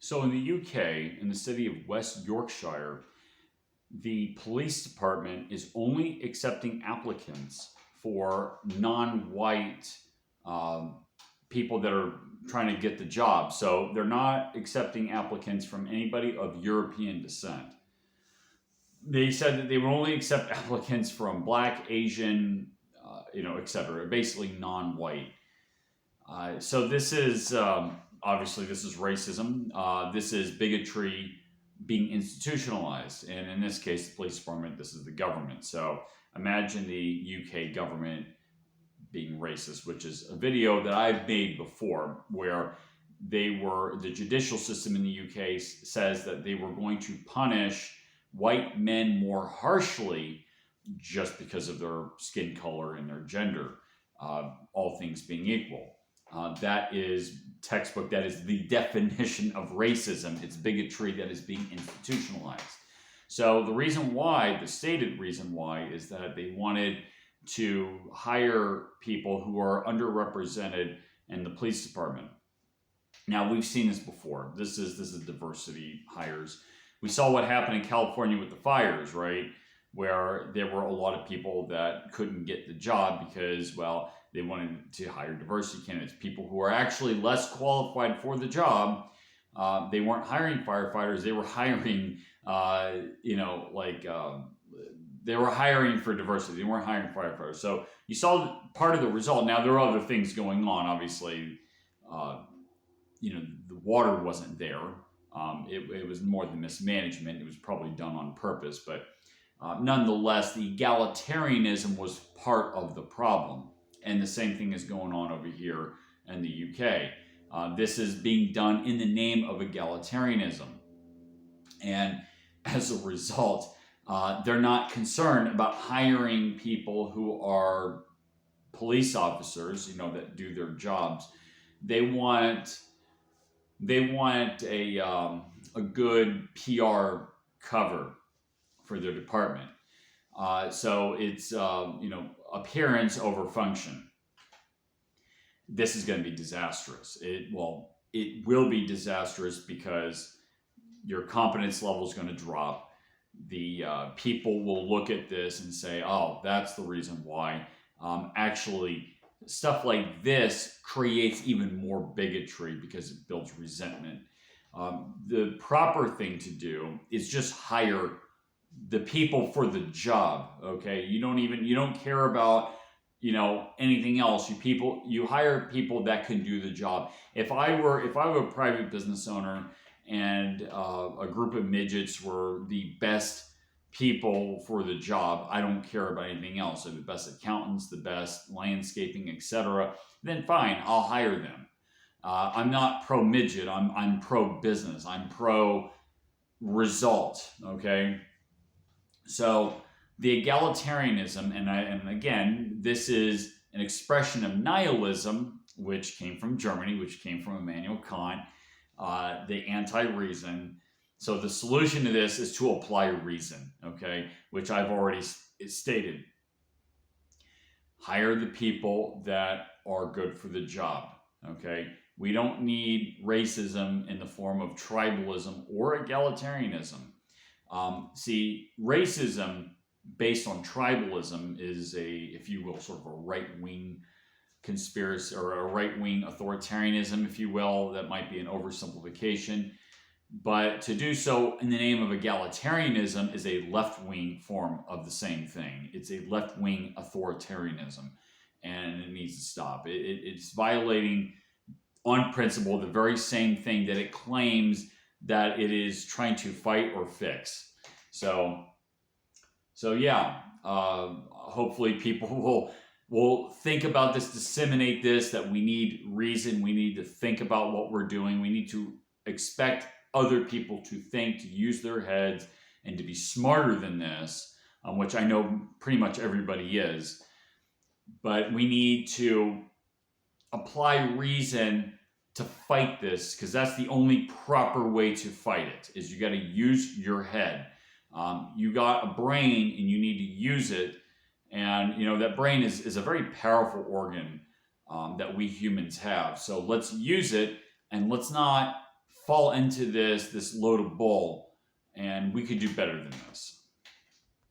So in the UK, in the city of West Yorkshire, the police department is only accepting applicants for non-white um, people that are trying to get the job. So they're not accepting applicants from anybody of European descent. They said that they would only accept applicants from Black, Asian, etc. Basically non-white. So this is obviously this is racism. This is bigotry being institutionalized, and in this case, the police department. This is the government. So imagine the UK government being racist, which is a video that I've made before, where the judicial system in the UK says that they were going to punish white men more harshly just because of their skin color and their gender, all things being equal. That is textbook. That is the definition of racism. It's bigotry that is being institutionalized. So the reason why, the stated reason why, is that they wanted to hire people who are underrepresented in the police department. Now we've seen this before. This is diversity hires. We saw what happened in California with the fires, right? Where there were a lot of people that couldn't get the job because, well, they wanted to hire diversity candidates, people who are actually less qualified for the job. They weren't hiring firefighters; they were hiring, they were hiring for diversity. They weren't hiring firefighters. So you saw part of the result. Now there are other things going on. Obviously, the water wasn't there. It was more than mismanagement. It was probably done on purpose, but nonetheless, the egalitarianism was part of the problem. And the same thing is going on over here in the UK. This is being done in the name of egalitarianism. And as a result, they're not concerned about hiring people who are police officers, that do their jobs. They want a good PR cover for their department. So it's appearance over function. This is going to be disastrous. It will be disastrous because your competence level is going to drop. The people will look at this and say, "Oh, that's the reason why." Actually, stuff like this creates even more bigotry because it builds resentment. The proper thing to do is just hire the people for the job. Okay, you don't care about anything else. You hire people that can do the job. If I were a private business owner and a group of midgets were the best people for the job, I don't care about anything else. They're the best accountants, the best landscaping, etc. Then fine, I'll hire them. I'm not pro midget. I'm pro business. I'm pro result. Okay. So the egalitarianism, and again, this is an expression of nihilism, which came from Germany, which came from Immanuel Kant, the anti-reason. So the solution to this is to apply reason, okay, which I've already stated. Hire the people that are good for the job, okay? We don't need racism in the form of tribalism or egalitarianism. See, racism based on tribalism is if you will, sort of a right-wing conspiracy or a right-wing authoritarianism, if you will. That might be an oversimplification. But to do so in the name of egalitarianism is a left-wing form of the same thing. It's a left-wing authoritarianism, and it needs to stop. It's violating, on principle, the very same thing that it claims that it is trying to fight or fix. So yeah, hopefully people will think about this, disseminate this, that we need reason, we need to think about what we're doing, we need to expect other people to think, to use their heads, and to be smarter than this, which I know pretty much everybody is. But we need to apply reason to fight this, because that's the only proper way to fight it, is you got to use your head. You got a brain and you need to use it. And, that brain is a very powerful organ that we humans have. So let's use it, and let's not fall into this load of bull, and we could do better than this.